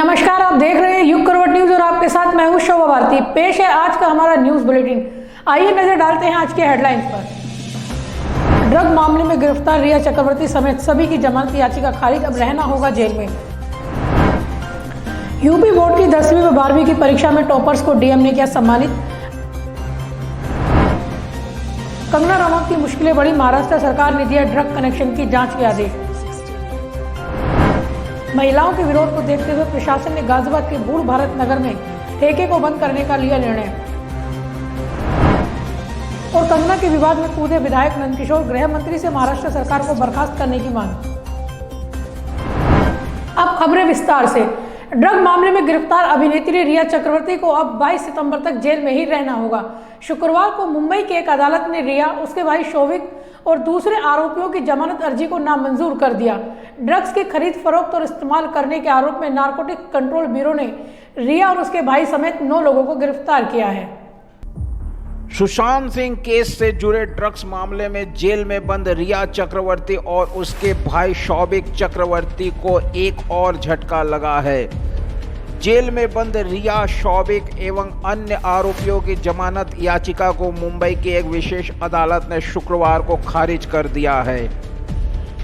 नमस्कार, आप देख रहे हैं युग करवट न्यूज और आपके साथ मैं हूं शोभा भारती। पेश है आज का हमारा न्यूज बुलेटिन। आइए नजर डालते हैं आज के हेडलाइंस पर। ड्रग मामले में गिरफ्तार रिया चक्रवर्ती समेत सभी की जमानत याचिका खारिज, अब रहना होगा जेल में। यूपी बोर्ड की 10वीं व 12वीं की परीक्षा में टॉपर्स को डीएम ने किया सम्मानित। कंगना रनौत की मुश्किलें बढ़ी, महाराष्ट्र सरकार ने दिया ड्रग कनेक्शन की जांच के आदेश। महिलाओं के विरोध को देखते हुए प्रशासन ने गाजियाबाद के बूढ़ भारत नगर में ठेके को बंद करने का लिया निर्णय। और कंगना के विवाद में कूदे विधायक नंदकिशोर, गृह मंत्री से महाराष्ट्र सरकार को बर्खास्त करने की मांग। अब खबरें विस्तार से। ड्रग मामले में गिरफ्तार अभिनेत्री रिया चक्रवर्ती को अब 22 सितंबर तक जेल में ही रहना होगा। शुक्रवार को मुंबई की एक अदालत ने रिया, उसके भाई शौविक और दूसरे आरोपियों की जमानत अर्जी को नामंजूर कर दिया। ड्रग्स की खरीद फरोख्त और इस्तेमाल करने के आरोप में नारकोटिक कंट्रोल ब्यूरो ने रिया और उसके भाई समेत 9 लोगों को गिरफ्तार किया है। सुशांत सिंह केस से जुड़े ड्रग्स मामले में जेल में बंद रिया चक्रवर्ती और उसके भाई शौविक चक्रवर्ती को एक और झटका लगा है। जेल में बंद रिया, शौविक एवं अन्य आरोपियों की जमानत याचिका को मुंबई की एक विशेष अदालत ने शुक्रवार को खारिज कर दिया है।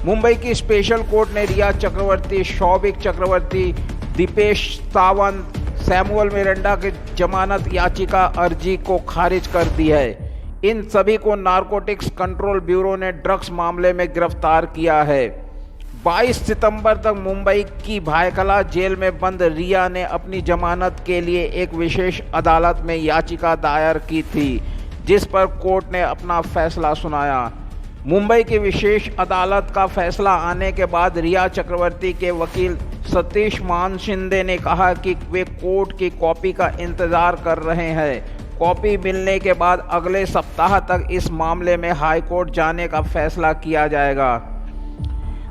मुंबई की स्पेशल कोर्ट ने रिया चक्रवर्ती, शौविक चक्रवर्ती, दीपेश सावंत, सैमुअल मिरांडा की जमानत याचिका अर्जी को खारिज कर दी है। इन सभी को नारकोटिक्स कंट्रोल ब्यूरो ने ड्रग्स मामले में गिरफ्तार किया है। 22 सितंबर तक मुंबई की भायखला जेल में बंद रिया ने अपनी जमानत के लिए एक विशेष अदालत में याचिका दायर की थी, जिस पर कोर्ट ने अपना फैसला सुनाया। मुंबई की विशेष अदालत का फैसला आने के बाद रिया चक्रवर्ती के वकील सतीश मान शिंदे ने कहा कि वे कोर्ट की कॉपी का इंतजार कर रहे हैं। कॉपी मिलने के बाद अगले सप्ताह तक इस मामले में हाईकोर्ट जाने का फैसला किया जाएगा।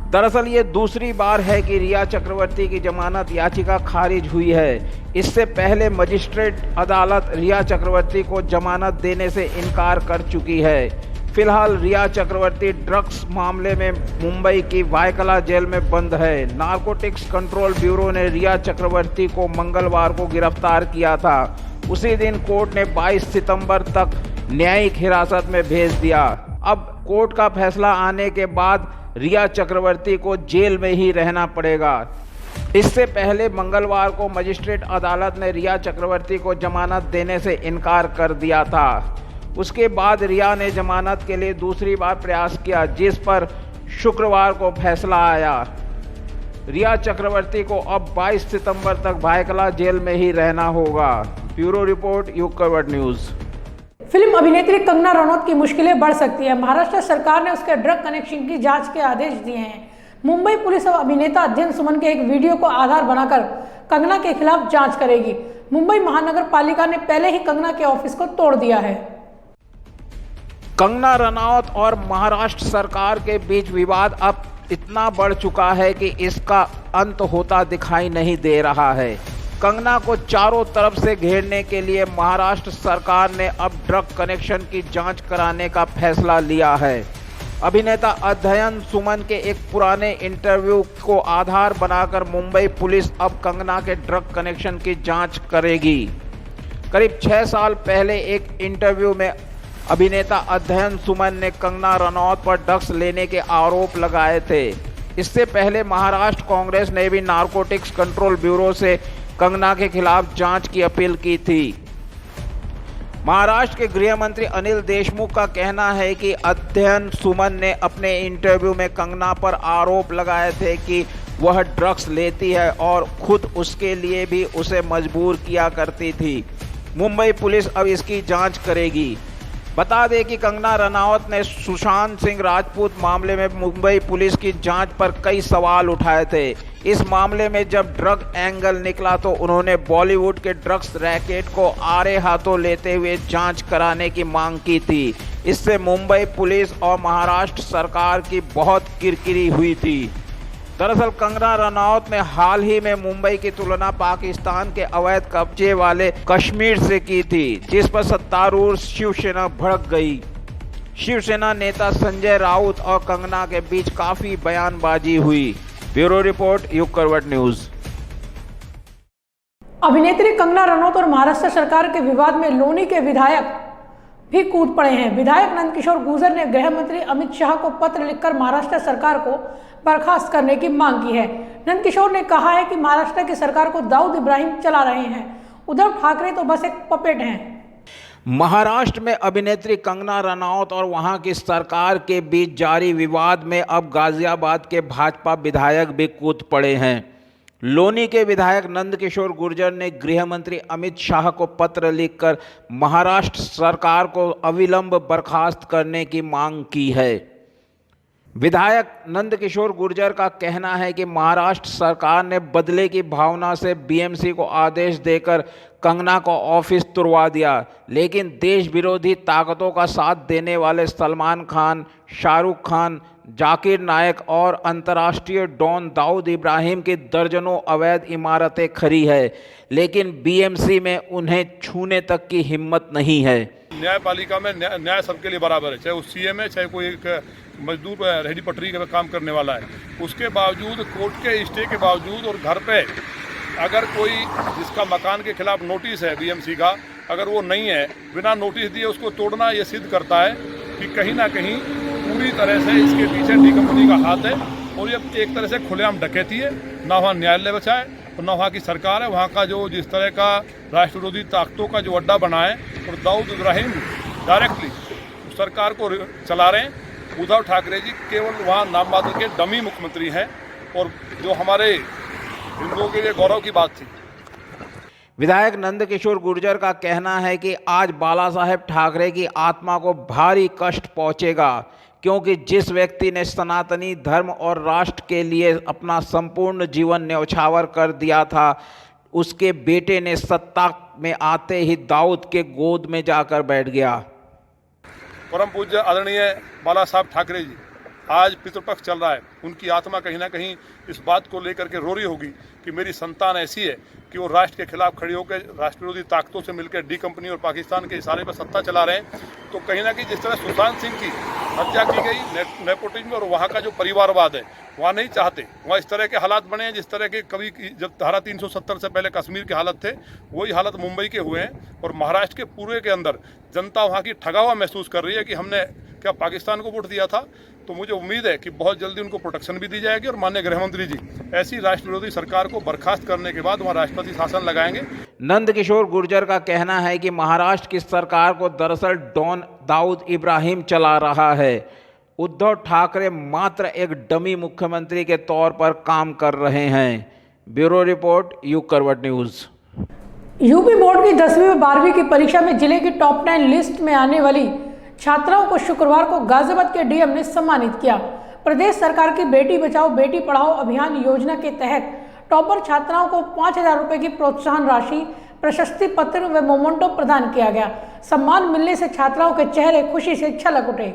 दरअसल ये दूसरी बार है कि रिया चक्रवर्ती की जमानत याचिका खारिज हुई है। इससे पहले मजिस्ट्रेट अदालत रिया चक्रवर्ती को जमानत देने से इनकार कर चुकी है। फिलहाल रिया चक्रवर्ती ड्रग्स मामले में मुंबई की भायखला जेल में बंद है। नारकोटिक्स कंट्रोल ब्यूरो ने रिया चक्रवर्ती को मंगलवार को गिरफ्तार किया था। उसी दिन कोर्ट ने 22 सितंबर तक न्यायिक हिरासत में भेज दिया। अब कोर्ट का फैसला आने के बाद रिया चक्रवर्ती को जेल में ही रहना पड़ेगा। इससे पहले मंगलवार को मजिस्ट्रेट अदालत ने रिया चक्रवर्ती को जमानत देने से इनकार कर दिया था। उसके बाद रिया ने जमानत के लिए दूसरी बार प्रयास किया, जिस पर शुक्रवार को फैसला आया। रिया चक्रवर्ती को अब 22 सितंबर तक भायखला जेल में ही रहना होगा। ब्यूरो रिपोर्ट, युग करवट न्यूज। फिल्म अभिनेत्री कंगना रनौत की मुश्किलें बढ़ सकती है। महाराष्ट्र सरकार ने उसके ड्रग कनेक्शन की जांच के आदेश दिए हैं। मुंबई पुलिस अब अभिनेता अध्ययन सुमन के एक वीडियो को आधार बनाकर कंगना के खिलाफ जांच करेगी। मुंबई महानगर पालिका ने पहले ही कंगना के ऑफिस को तोड़ दिया है। कंगना रनौत और महाराष्ट्र सरकार के बीच विवाद अब इतना बढ़ चुका है कि इसका अंत होता दिखाई नहीं दे रहा है। कंगना को चारों तरफ से घेरने के लिए महाराष्ट्र सरकार ने अब ड्रग कनेक्शन की जांच कराने का फैसला लिया है। अभिनेता अध्ययन सुमन के एक पुराने इंटरव्यू को आधार बनाकर मुंबई पुलिस अब कंगना के ड्रग कनेक्शन की जांच करेगी। करीब 6 साल पहले एक इंटरव्यू में अभिनेता अध्ययन सुमन ने कंगना रनौत पर ड्रग्स लेने के आरोप लगाए थे। इससे पहले महाराष्ट्र कांग्रेस ने भी नारकोटिक्स कंट्रोल ब्यूरो से कंगना के खिलाफ जांच की अपील की थी। महाराष्ट्र के गृह मंत्री अनिल देशमुख का कहना है कि अध्ययन सुमन ने अपने इंटरव्यू में कंगना पर आरोप लगाए थे कि वह ड्रग्स लेती है और खुद उसके लिए भी उसे मजबूर किया करती थी। मुंबई पुलिस अब इसकी जांच करेगी। बता दें कि कंगना रनौत ने सुशांत सिंह राजपूत मामले में मुंबई पुलिस की जांच पर कई सवाल उठाए थे। इस मामले में जब ड्रग एंगल निकला तो उन्होंने बॉलीवुड के ड्रग्स रैकेट को आड़े हाथों लेते हुए जांच कराने की मांग की थी। इससे मुंबई पुलिस और महाराष्ट्र सरकार की बहुत किरकिरी हुई थी। दरअसल कंगना रनौत ने हाल ही में मुंबई की तुलना पाकिस्तान के अवैध कब्जे वाले कश्मीर से की थी, जिस पर सत्तारूढ़ शिवसेना भड़क गई। शिवसेना नेता संजय राउत और कंगना के बीच काफी बयानबाजी हुई। ब्यूरो रिपोर्ट, युग करवट न्यूज। अभिनेत्री कंगना रनौत और महाराष्ट्र सरकार के विवाद में लोनी के विधायक भी कूद पड़े हैं। विधायक नंदकिशोर गुर्जर ने गृह मंत्री अमित शाह को पत्र लिखकर महाराष्ट्र सरकार को बर्खास्त करने की मांग की है। नंदकिशोर ने कहा है कि महाराष्ट्र की सरकार को दाऊद इब्राहिम चला रहे हैं, उद्धव ठाकरे तो बस एक पपेट हैं। महाराष्ट्र में अभिनेत्री कंगना रनौत और वहां की सरकार के बीच जारी विवाद में अब गाजियाबाद के भाजपा विधायक भी कूद पड़े हैं। लोनी के विधायक नंदकिशोर गुर्जर ने गृह मंत्री अमित शाह को पत्र लिखकर महाराष्ट्र सरकार को अविलंब बर्खास्त करने की मांग की है। विधायक नंदकिशोर गुर्जर का कहना है कि महाराष्ट्र सरकार ने बदले की भावना से बीएमसी को आदेश देकर कंगना को ऑफिस तुड़वा दिया, लेकिन देश विरोधी ताकतों का साथ देने वाले सलमान खान, शाहरुख खान, जाकिर नायक और अंतर्राष्ट्रीय डॉन दाऊद इब्राहिम की दर्जनों अवैध इमारतें खड़ी है, लेकिन बीएमसी में उन्हें छूने तक की हिम्मत नहीं है। न्यायपालिका में न्याय सबके लिए बराबर है, चाहे वो सीएम है, चाहे कोई एक मजदूर रेहड़ी पटरी पे काम करने वाला है। उसके बावजूद कोर्ट के स्टे के बावजूद और घर पे अगर कोई जिसका मकान के खिलाफ नोटिस है बीएमसी का, अगर वो नहीं है, बिना नोटिस दिए उसको तोड़ना, ये सिद्ध करता है कि कहीं ना कहीं पूरी तरह से इसके पीछे डी कंपनी का हाथ है और ये एक तरह से खुलेआम डकैती है। ना वहाँ न्यायालय बचा है और ना वहाँ की सरकार है। वहाँ का जो जिस तरह का राष्ट्र विरोधी ताकतों का जो अड्डा बना है और दाऊद इब्राहिम डायरेक्टली सरकार को चला रहे हैं। उद्धव ठाकरे जी केवल वहाँ नाम मात्र के डमी मुख्यमंत्री हैं और जो हमारे हिंदुओं के लिए गौरव की बात थी। विधायक नंदकिशोर गुर्जर का कहना है कि आज बाला साहेब ठाकरे की आत्मा को भारी कष्ट पहुंचेगा, क्योंकि जिस व्यक्ति ने सनातनी धर्म और राष्ट्र के लिए अपना संपूर्ण जीवन न्यौछावर कर दिया था, उसके बेटे ने सत्ता में आते ही दाऊद के गोद में जाकर बैठ गया। परम पूज्य आदरणीय बाला साहब ठाकरे जी आज पितृपक्ष चल रहा है, उनकी आत्मा कहीं ना कहीं इस बात को लेकर के रो रही होगी कि मेरी संतान ऐसी है कि वो राष्ट्र के खिलाफ खड़ी होकर राष्ट्र विरोधी ताकतों से मिलकर डी कंपनी और पाकिस्तान के इशारे पर सत्ता चला रहे हैं। तो कहीं ना कहीं जिस तरह सुशांत सिंह की हत्या की गई नेपोटिज्म और वहाँ का जो परिवारवाद है, वहाँ नहीं चाहते वहाँ इस तरह के हालात बने हैं जिस तरह के कभी जब धारा 370 से पहले कश्मीर के हालत थे, वही हालत मुंबई के हुए हैं। और महाराष्ट्र के पूरे के अंदर जनता वहाँ की ठगा हुआ महसूस कर रही है कि हमने क्या पाकिस्तान को वोट दिया था। तो मुझे उम्मीद है कि बहुत जल्दी उनको प्रोटेक्शन भी दी जाएगी और माननीय गृह मंत्री जी ऐसी राष्ट्र विरोधी सरकार को बर्खास्त करने के बाद वहाँ राष्ट्रपति शासन लगाएंगे। नंदकिशोर गुर्जर का कहना है कि महाराष्ट्र की सरकार को दरअसल डॉन दाऊद इब्राहिम चला रहा है। उद्धव ठाकरे मात्र एक डमी मुख्यमंत्री के तौर पर काम कर रहे हैं। ब्यूरो रिपोर्ट, युग करवट न्यूज। यूपी बोर्ड की 10वीं व 12वीं की परीक्षा में जिले की टॉप 10 लिस्ट में आने वाली छात्राओं को शुक्रवार को गाजियाबाद के डीएम ने सम्मानित किया। प्रदेश सरकार की बेटी बचाओ बेटी पढ़ाओ अभियान योजना के तहत टॉपर छात्राओं को 5,000 रुपए की प्रोत्साहन राशि, प्रशस्ति पत्र व मोमेंटो प्रदान किया गया। सम्मान मिलने से छात्राओं के चेहरे खुशी से छलक उठे।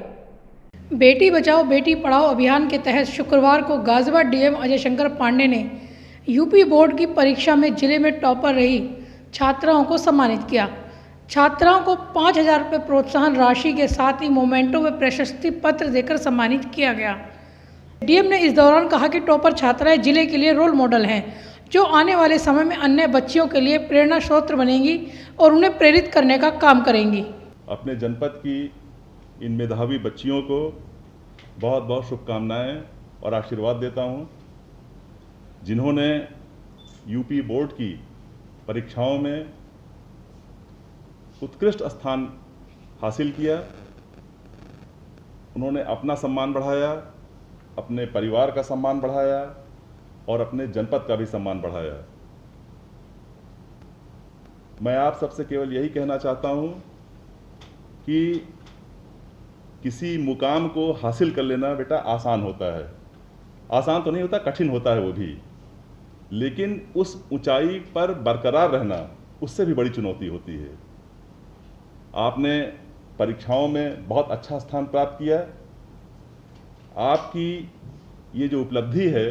बेटी बचाओ बेटी पढ़ाओ अभियान के तहत शुक्रवार को गाजियाबाद डीएम अजय शंकर पांडे ने यूपी बोर्ड की परीक्षा में जिले में टॉपर रही छात्राओं को सम्मानित किया। छात्राओं को 5,000 रुपये प्रोत्साहन राशि के साथ ही मोमेंटो व प्रशस्ति पत्र देकर सम्मानित किया गया। डीएम ने इस दौरान कहा कि टॉपर छात्राएं जिले के लिए रोल मॉडल हैं, जो आने वाले समय में अन्य बच्चियों के लिए प्रेरणा स्रोत बनेंगी और उन्हें प्रेरित करने का काम करेंगी। अपने जनपद की इन मेधावी बच्चियों को बहुत बहुत शुभकामनाएं और आशीर्वाद देता हूं, जिन्होंने यूपी बोर्ड की परीक्षाओं में उत्कृष्ट स्थान हासिल किया। उन्होंने अपना सम्मान बढ़ाया, अपने परिवार का सम्मान बढ़ाया और अपने जनपद का भी सम्मान बढ़ाया। मैं आप सबसे केवल यही कहना चाहता हूं कि किसी मुकाम को हासिल कर लेना बेटा आसान होता है, आसान तो नहीं होता, कठिन होता है वो भी, लेकिन उस ऊंचाई पर बरकरार रहना उससे भी बड़ी चुनौती होती है। आपने परीक्षाओं में बहुत अच्छा स्थान प्राप्त किया। आपकी ये जो उपलब्धि है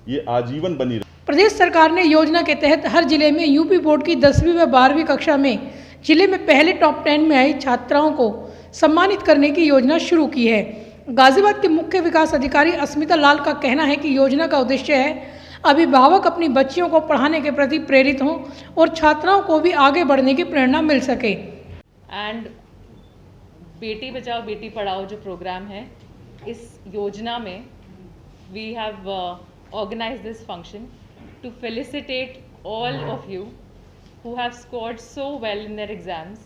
ये आजीवन बनी रहे। प्रदेश सरकार ने योजना के तहत हर जिले में यूपी बोर्ड की 10वीं व 12वीं कक्षा में जिले में पहले टॉप 10 में आई छात्राओं को सम्मानित करने की योजना शुरू की है। गाजियाबाद के मुख्य विकास अधिकारी अस्मिता लाल का कहना है कि योजना का उद्देश्य है अभिभावक अपनी बच्चियों को पढ़ाने के प्रति प्रेरित हों और छात्राओं को भी आगे बढ़ने की प्रेरणा मिल सके। एंड बेटी बचाओ बेटी पढ़ाओ जो प्रोग्राम है, इस योजना में we have organized this function to felicitate all of you who have scored so well in their exams,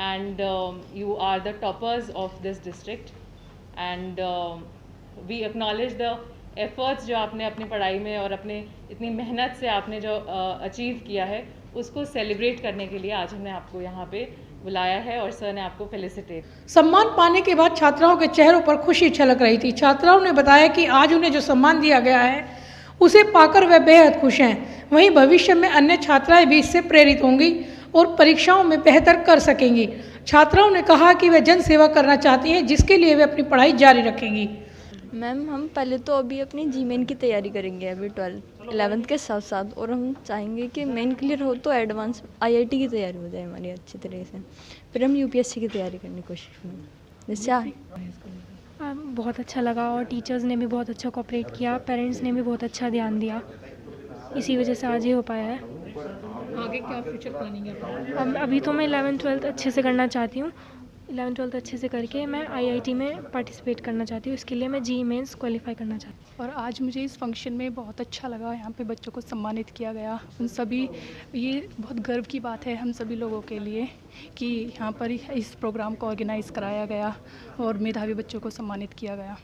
and you are the toppers of this district, and we acknowledge the efforts जो आपने अपनी पढ़ाई में और अपने इतनी मेहनत से आपने जो अचीव किया है, उसको सेलिब्रेट करने के लिए आज हमने आपको यहाँ पे बुलाया है और सर ने आपको फेलिसिटेट। सम्मान पाने के बाद छात्राओं के चेहरों पर खुशी छलक रही थी। छात्राओं ने बताया कि आज उन्हें जो सम्मान दिया गया है उसे पाकर वे बेहद खुश हैं। वहीं भविष्य में अन्य छात्राएं भी इससे प्रेरित होंगी और परीक्षाओं में बेहतर कर सकेंगी। छात्राओं ने कहा कि वे जन सेवा करना चाहती हैं, जिसके लिए वे अपनी पढ़ाई जारी रखेंगी। मैम, हम पहले तो अभी अपनी जी मेन की तैयारी करेंगे, अभी 11th के साथ साथ, और हम चाहेंगे कि मेन क्लियर हो तो एडवांस IIT की तैयारी हो जाए हमारी अच्छी तरह से, फिर हम UPSC की तैयारी करने की कोशिश करेंगे। जिससे बहुत अच्छा लगा और टीचर्स ने भी बहुत अच्छा कोऑपरेट किया, पेरेंट्स ने भी बहुत अच्छा ध्यान दिया, इसी वजह से आज ये हो पाया है। आगे क्या फ्यूचर प्लानिंग है? अब अभी तो मैं 11th-12th अच्छे से करना चाहती हूँ। 11th-12th अच्छे से करके मैं IIT में पार्टिसिपेट करना चाहती हूँ। इसके लिए मैं जी मेंस क्वालिफाई करना चाहती हूँ। और आज मुझे इस फंक्शन में बहुत अच्छा लगा। यहाँ पे बच्चों को सम्मानित किया गया, उन सभी, ये बहुत गर्व की बात है हम सभी लोगों के लिए कि यहाँ पर इस प्रोग्राम को ऑर्गेनाइज़ कराया गया और मेधावी बच्चों को सम्मानित किया गया।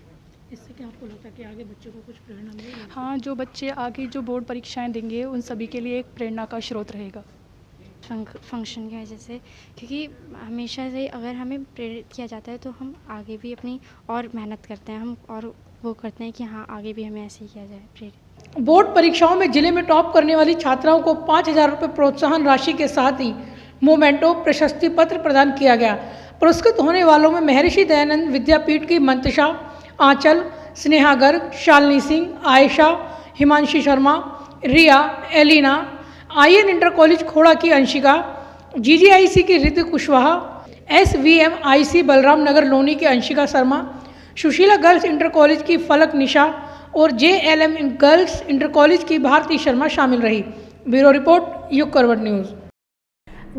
इससे क्या आपको लगता है कि आगे बच्चों को कुछ प्रेरणा मिलेगी? हाँ, जो बच्चे आगे जो बोर्ड परीक्षाएँ देंगे उन सभी के लिए एक प्रेरणा का स्रोत रहेगा। फंक्शन की वजह से, क्योंकि हमेशा से अगर हमें प्रेरित किया जाता है तो हम आगे भी अपनी और मेहनत करते हैं, हम और वो करते हैं कि हाँ आगे भी हमें ऐसे ही किया जाए प्रेरित। बोर्ड परीक्षाओं में जिले में टॉप करने वाली छात्राओं को 5,000 रुपये प्रोत्साहन राशि के साथ ही मोमेंटो प्रशस्ति पत्र प्रदान किया गया। पुरस्कृत होने वालों में महर्षि दयानंद विद्यापीठ की मंतशा, आंचल, स्नेहा गर्ग, शालिनी सिंह, आयशा, हिमांशी शर्मा, रिया, एलिना, IN इंटर कॉलेज खोड़ा की अंशिका, GGIC की रितु कुशवाहा, SVMIC बलराम नगर लोनी की Anshika Sharma, Sushila girls inter college की फलक निशा और JLM गर्ल्स इंटर कॉलेज की भारती शर्मा शामिल रही। ब्यूरो रिपोर्ट, युग करवट न्यूज़।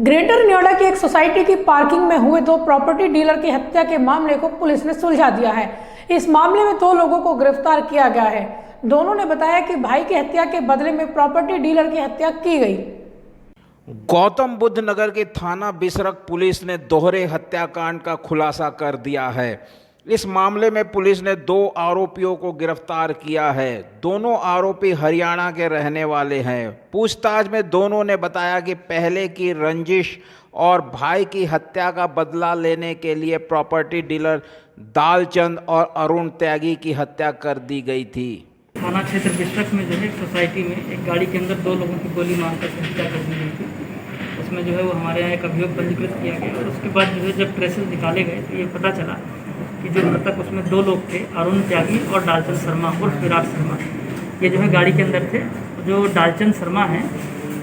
ग्रेटर नोएडा की एक सोसाइटी की पार्किंग में हुए 2 प्रॉपर्टी डीलर की हत्या के मामले को पुलिस ने सुलझा दिया है। इस मामले में 2 लोगों को गिरफ्तार किया गया है। दोनों ने बताया कि भाई की हत्या के बदले में प्रॉपर्टी डीलर की हत्या की गई। गौतम बुद्ध नगर के थाना बिसरक पुलिस ने दोहरे हत्याकांड का खुलासा कर दिया है। इस मामले में पुलिस ने 2 आरोपियों को गिरफ्तार किया है। दोनों आरोपी हरियाणा के रहने वाले हैं। पूछताछ में दोनों ने बताया कि पहले की रंजिश और भाई की हत्या का बदला लेने के लिए प्रॉपर्टी डीलर दालचंद और अरुण त्यागी की हत्या कर दी गई थी। थाना क्षेत्र बिसरक में जो है सोसाइटी में एक गाड़ी के अंदर 2 लोगों की गोली मारकर हत्या कर दी गई थी। उसमें जो है वो हमारे यहाँ एक अभियोग पंजीकृत किया गया और उसके बाद जो है जब ट्रेसेस निकाले गए तो ये पता चला कि जो मृतक उसमें 2 लोग थे, अरुण त्यागी और डालचंद शर्मा उर्फ विराट शर्मा, ये जो है गाड़ी के अंदर थे। जो डालचंद शर्मा हैं,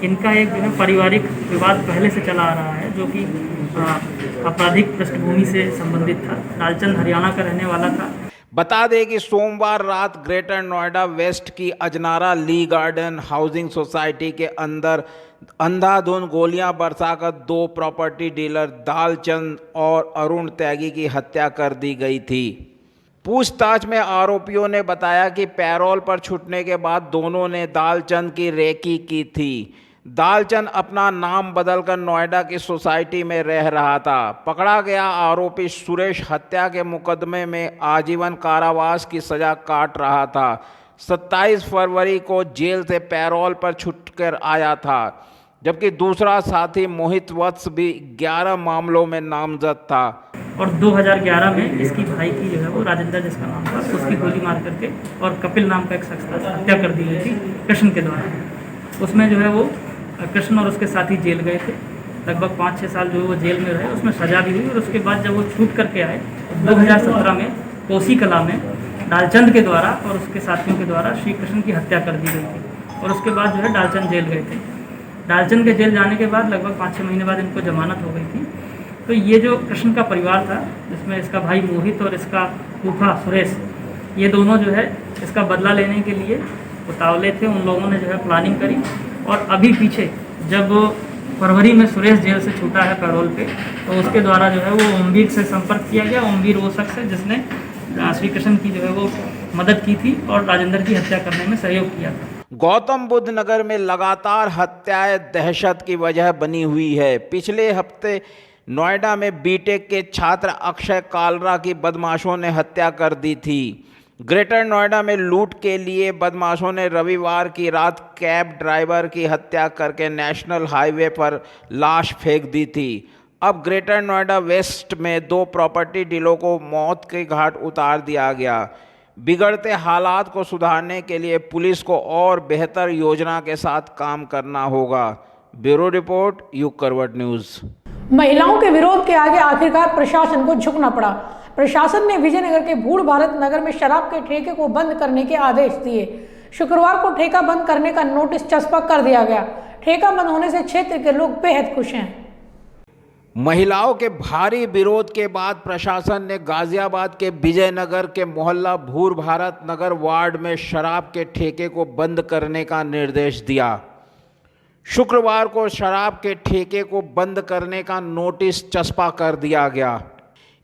इनका एक जो है पारिवारिक विवाद पहले से चला आ रहा है, जो कि आपराधिक पृष्ठभूमि से संबंधित था। डालचंद हरियाणा का रहने वाला था। बता दें कि सोमवार रात ग्रेटर नोएडा वेस्ट की अजनारा ली गार्डन हाउसिंग सोसाइटी के अंदर अंधाधुंध गोलियां बरसाकर 2 प्रॉपर्टी डीलर दालचंद और अरुण त्यागी की हत्या कर दी गई थी। पूछताछ में आरोपियों ने बताया कि पैरोल पर छूटने के बाद दोनों ने दालचंद की रेकी की थी। दालचंद अपना नाम बदलकर नोएडा की सोसाइटी में रह रहा था। पकड़ा गया आरोपी सुरेश हत्या के मुकदमे में आजीवन कारावास की सजा काट रहा था। 27 फरवरी को जेल से पैरोल पर छूटकर आया था, जबकि दूसरा साथी मोहित वत्स भी 11 मामलों में नामजद था। और 2011 में इसकी भाई की जो है वो राजेंद्र जिसका नाम था, उसकी गोली मार करके और कपिल नाम का एक शख्स था, हत्या कर दी गई थी कृष्ण के द्वारा। उसमें जो है वो कृष्ण और उसके साथी जेल गए थे। लगभग 5-6 साल जो वो जेल में रहे, उसमें सजा भी हुई और उसके बाद जब वो छूट करके आए 2017 में कोसी कला में डालचंद के द्वारा और उसके साथियों के द्वारा श्री कृष्ण की हत्या कर दी गई थी। और उसके बाद जो है डालचंद जेल गए थे। डालचंद के जेल जाने के बाद लगभग 5-6 महीने बाद इनको जमानत हो गई थी। तो ये जो कृष्ण का परिवार था, जिसमें इसका भाई मोहित और इसका फूफा सुरेश, ये दोनों जो है इसका बदला लेने के लिए उतावले थे, उन लोगों ने जो है प्लानिंग करी। और अभी पीछे जब फरवरी में सुरेश जेल से छूटा है पैरोल पे, तो उसके द्वारा जो है वो ओमवीर से संपर्क किया गया। ओमवीर वो शख्स है जिसने श्री कृष्ण की जो है वो मदद की थी और राजेंद्र की हत्या करने में सहयोग किया था। गौतम बुद्ध नगर में लगातार हत्याएं दहशत की वजह बनी हुई है। पिछले हफ्ते नोएडा में बीटेक के छात्र अक्षय कालरा की बदमाशों ने हत्या कर दी थी। ग्रेटर नोएडा में लूट के लिए बदमाशों ने रविवार की रात कैब ड्राइवर की हत्या करके नेशनल हाईवे पर लाश फेंक दी थी। अब ग्रेटर नोएडा वेस्ट में 2 प्रॉपर्टी डीलरों को मौत के घाट उतार दिया गया। बिगड़ते हालात को सुधारने के लिए पुलिस को और बेहतर योजना के साथ काम करना होगा। ब्यूरो रिपोर्ट, युग करवट न्यूज़। महिलाओं के विरोध के आगे आखिरकार प्रशासन को झुकना पड़ा। प्रशासन ने विजयनगर के भूड़ भारत नगर में शराब के ठेके को बंद करने के आदेश दिए। शुक्रवार को ठेका बंद करने का नोटिस चस्पा कर दिया गया। ठेका बंद होने से क्षेत्र के लोग बेहद खुश हैं। महिलाओं के भारी विरोध के बाद प्रशासन ने गाजियाबाद के विजयनगर के मोहल्ला भूड़ भारत नगर वार्ड में शराब के ठेके को बंद करने का निर्देश दिया। शुक्रवार को शराब के ठेके को बंद करने का नोटिस चस्पा कर दिया गया।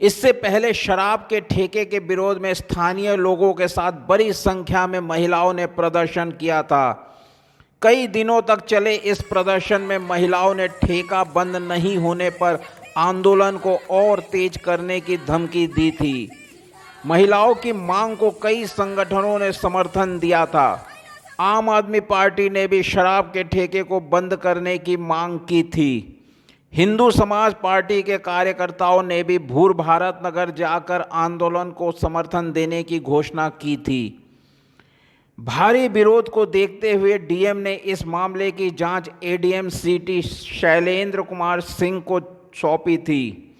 इससे पहले शराब के ठेके के विरोध में स्थानीय लोगों के साथ बड़ी संख्या में महिलाओं ने प्रदर्शन किया था। कई दिनों तक चले इस प्रदर्शन में महिलाओं ने ठेका बंद नहीं होने पर आंदोलन को और तेज करने की धमकी दी थी। महिलाओं की मांग को कई संगठनों ने समर्थन दिया था। आम आदमी पार्टी ने भी शराब के ठेके को बंद करने की मांग की थी। हिंदू समाज पार्टी के कार्यकर्ताओं ने भी भूड़ भारत नगर जाकर आंदोलन को समर्थन देने की घोषणा की थी। भारी विरोध को देखते हुए डीएम ने इस मामले की जांच एडीएम सिटी शैलेंद्र कुमार सिंह को सौंपी थी।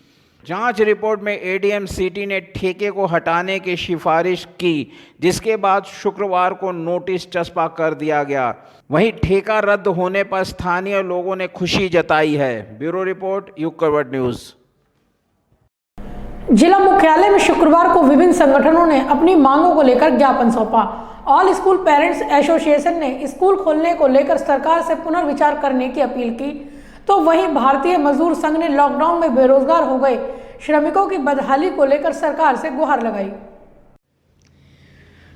जांच रिपोर्ट में एडीएम सिटी ने ठेके को हटाने की सिफारिश की, जिसके बाद शुक्रवार को नोटिस चस्पा कर दिया गया। वहीं ठेका रद्द होने पर स्थानीय लोगों ने खुशी जताई है। ब्यूरो रिपोर्ट, युग करवट न्यूज़। जिला मुख्यालय में शुक्रवार को विभिन्न संगठनों ने अपनी मांगों को लेकर ज्ञापन सौंपा। ऑल स्कूल पेरेंट्स एसोसिएशन ने स्कूल खोलने को लेकर सरकार से पुनर्विचार करने की अपील की, तो वहीं भारतीय मजदूर संघ ने लॉकडाउन में बेरोजगार हो गए श्रमिकों की बदहाली को लेकर सरकार से गुहार लगाई।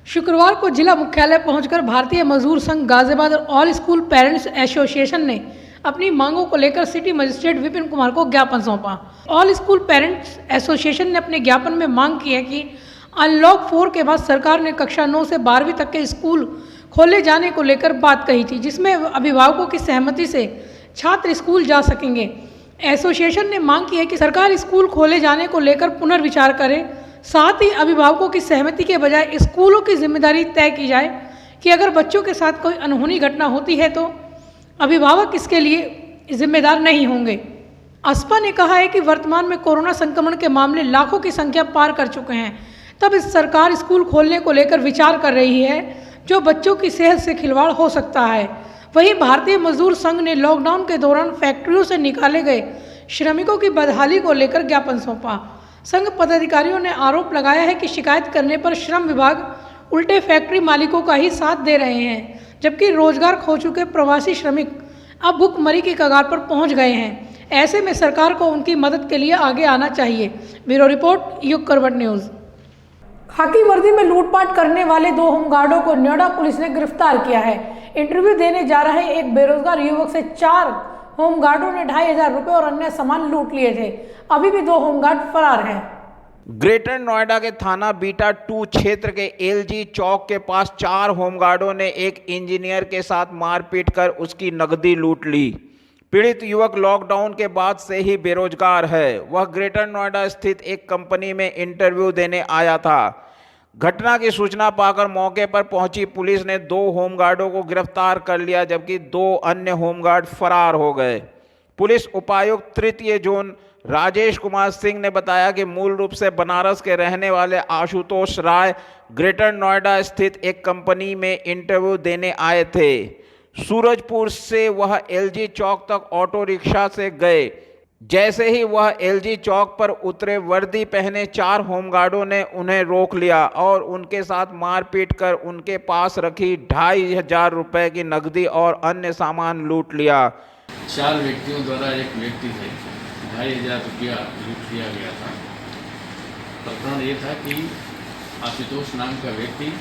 शुक्रवार को जिला मुख्यालय पहुंचकर भारतीय मजदूर संघ गाजियाबाद और ऑल स्कूल पेरेंट्स एसोसिएशन ने अपनी मांगों को लेकर सिटी मजिस्ट्रेट विपिन कुमार को ज्ञापन सौंपा। ऑल स्कूल पेरेंट्स एसोसिएशन ने अपने ज्ञापन में मांग की है कि अनलॉक 4 के बाद सरकार ने कक्षा 9 से 12वीं तक के स्कूल खोले जाने को लेकर बात कही थी, जिसमें अभिभावकों की सहमति से छात्र स्कूल जा सकेंगे। एसोसिएशन ने मांग की है कि सरकार स्कूल खोले जाने को लेकर पुनर्विचार करे, साथ ही अभिभावकों की सहमति के बजाय स्कूलों की जिम्मेदारी तय की जाए कि अगर बच्चों के साथ कोई अनहोनी घटना होती है तो अभिभावक इसके लिए जिम्मेदार नहीं होंगे। अस्पा ने कहा है कि वर्तमान में कोरोना संक्रमण के मामले लाखों की संख्या पार कर चुके हैं, तब इस सरकार स्कूल खोलने को लेकर विचार कर रही है, जो बच्चों की सेहत से खिलवाड़ हो सकता है। वहीं भारतीय मजदूर संघ ने लॉकडाउन के दौरान फैक्ट्रियों से निकाले गए श्रमिकों की बदहाली को लेकर ज्ञापन सौंपा। संघ पदाधिकारियों ने आरोप लगाया है कि शिकायत करने पर श्रम विभाग उल्टे फैक्ट्री मालिकों का ही साथ दे रहे हैं, जबकि रोजगार खो चुके प्रवासी श्रमिक अब भुखमरी की कगार पर पहुंच गए हैं। ऐसे में सरकार को उनकी मदद के लिए आगे आना चाहिए। ब्यूरो रिपोर्ट, युग करवट न्यूज़। खाकी वर्दी में लूटपाट करने वाले 2 होमगार्डों को नोएडा पुलिस ने गिरफ्तार किया है। इंटरव्यू देने जा रहे एक बेरोजगार युवक से 4 होमगार्डों ने 2500 रुपए और अन्य सामान लूट लिए थे। अभी भी 2 होमगार्ड फरार हैं। ग्रेटर नोएडा के थाना बीटा 2 क्षेत्र के एलजी चौक के पास 4 होमगार्डों ने एक इंजीनियर के साथ मारपीट कर उसकी नकदी लूट ली। पीड़ित युवक लॉकडाउन के बाद से ही बेरोजगार है। वह ग्रेटर नोएडा स्थित एक कंपनी में इंटरव्यू देने आया था। घटना की सूचना पाकर मौके पर पहुंची पुलिस ने 2 होमगार्डों को गिरफ्तार कर लिया, जबकि 2 अन्य होमगार्ड फरार हो गए। पुलिस उपायुक्त तृतीय जोन राजेश कुमार सिंह ने बताया कि मूल रूप से बनारस के रहने वाले आशुतोष राय ग्रेटर नोएडा स्थित एक कंपनी में इंटरव्यू देने आए थे। सूरजपुर से वह एलजी चौक तक ऑटो रिक्शा से गए। जैसे ही वह एलजी चौक पर उतरे, वर्दी पहने 4 होमगार्डों ने उन्हें रोक लिया और उनके साथ मारपीट कर उनके पास रखी 2500 रुपए की नकदी और अन्य सामान लूट लिया। 4 व्यक्तियों द्वारा एक व्यक्ति से 2500 रुपया लूट लिया गया था। प्रकरण ये था कि आशुतोष नाम का व्यक्ति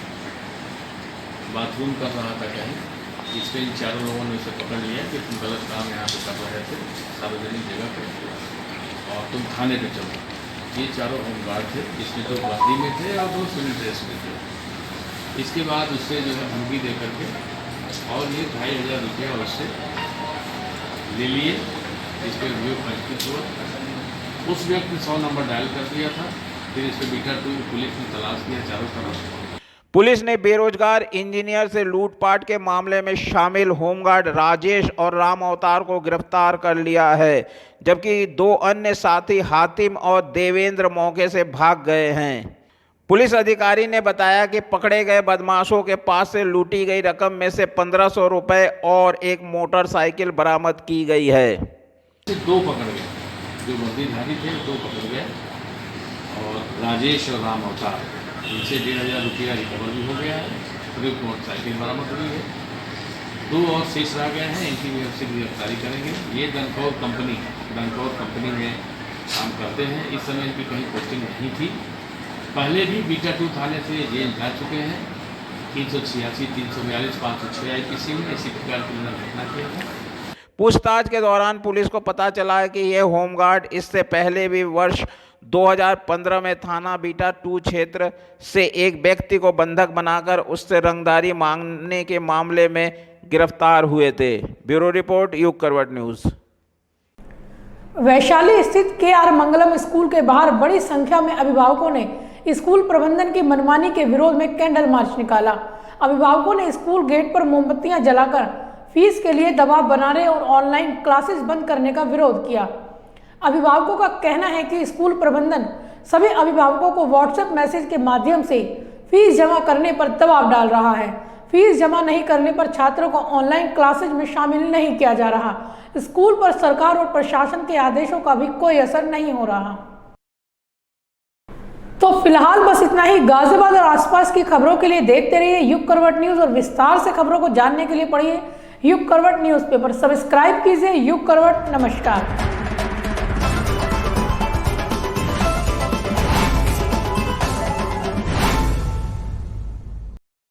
बाथरूम कर रहा था कहीं, जिसपे इन 4 लोगों ने उसे पकड़ लिया कि तुम गलत काम यहाँ पे कर रहे थे सार्वजनिक जगह पे और तुम थाने पे चलो। ये 4 होमगार्ड थे, जिसमें 2 वर्दी में थे और 2 सिविल ड्रेस में थे। इसके बाद उससे जो है धमकी दे करके और ये 2500 रुपया उससे ले लिए, जिस पर अभियोग पंजीकृत हुआ। उस व्यक्ति ने 100 नंबर डायल कर दिया था। फिर इस पर बीटा 2 पुलिस ने तलाश किया चारों तरफ। पुलिस ने बेरोजगार इंजीनियर से लूटपाट के मामले में शामिल होमगार्ड राजेश और राम अवतार को गिरफ्तार कर लिया है, जबकि 2 अन्य साथी हातिम और देवेंद्र मौके से भाग गए हैं। पुलिस अधिकारी ने बताया कि पकड़े गए बदमाशों के पास से लूटी गई रकम में से 1500 रुपए और एक मोटरसाइकिल बरामद की गई है। 2 पकड़ गए, जो वर्दीधारी थे 2 पकड़ गए और राजेश और राम अवतार, इनसे 1500 रुपया रिकवर भी हो गया है। पूरी मोटरसाइकिल बरामद हुई है। 2 और शेष रह गए हैं, इनकी भी हमसे गिरफ्तारी करेंगे। ये दनकौर कंपनी में काम करते हैं। इस समय इनकी कहीं पोस्टिंग नहीं थी। पहले भी बीटा 2 थाने से जेल जा चुके हैं। 386, 342, 506 IPC में इसी प्रकार की घटना किया था। पूछताछ के दौरान पुलिस को पता चला है कि यह होमगार्ड इससे पहले भी वर्ष 2015 में थाना बीटा 2 क्षेत्र से एक व्यक्ति को बंधक बनाकर उससे रंगदारी मांगने के मामले में गिरफ्तार हुए थे। ब्यूरो रिपोर्ट, युग करवट न्यूज़। वैशाली स्थित KR मंगलम स्कूल के बाहर बड़ी संख्या में अभिभावकों ने स्कूल प्रबंधन की मनमानी के विरोध में कैंडल मार्च निकाला। अभिभावकों ने स्कूल गेट पर मोमबत्तियां जलाकर फीस के लिए दबाव बनाने और ऑनलाइन क्लासेस बंद करने का विरोध किया। अभिभावकों का कहना है कि स्कूल प्रबंधन सभी अभिभावकों को व्हाट्सएप मैसेज के माध्यम से फीस जमा करने पर दबाव डाल रहा है। फीस जमा नहीं करने पर छात्रों को ऑनलाइन क्लासेज में शामिल नहीं किया जा रहा। स्कूल पर सरकार और प्रशासन के आदेशों का भी कोई असर नहीं हो रहा। तो फिलहाल बस इतना ही। गाजियाबाद और आसपास की खबरों के लिए देखते रहिए युग करवट न्यूज़ और विस्तार से खबरों को जानने के लिए पढ़िए युग करवट न्यूज़पेपर। सब्सक्राइब कीजिए युग करवट। नमस्कार।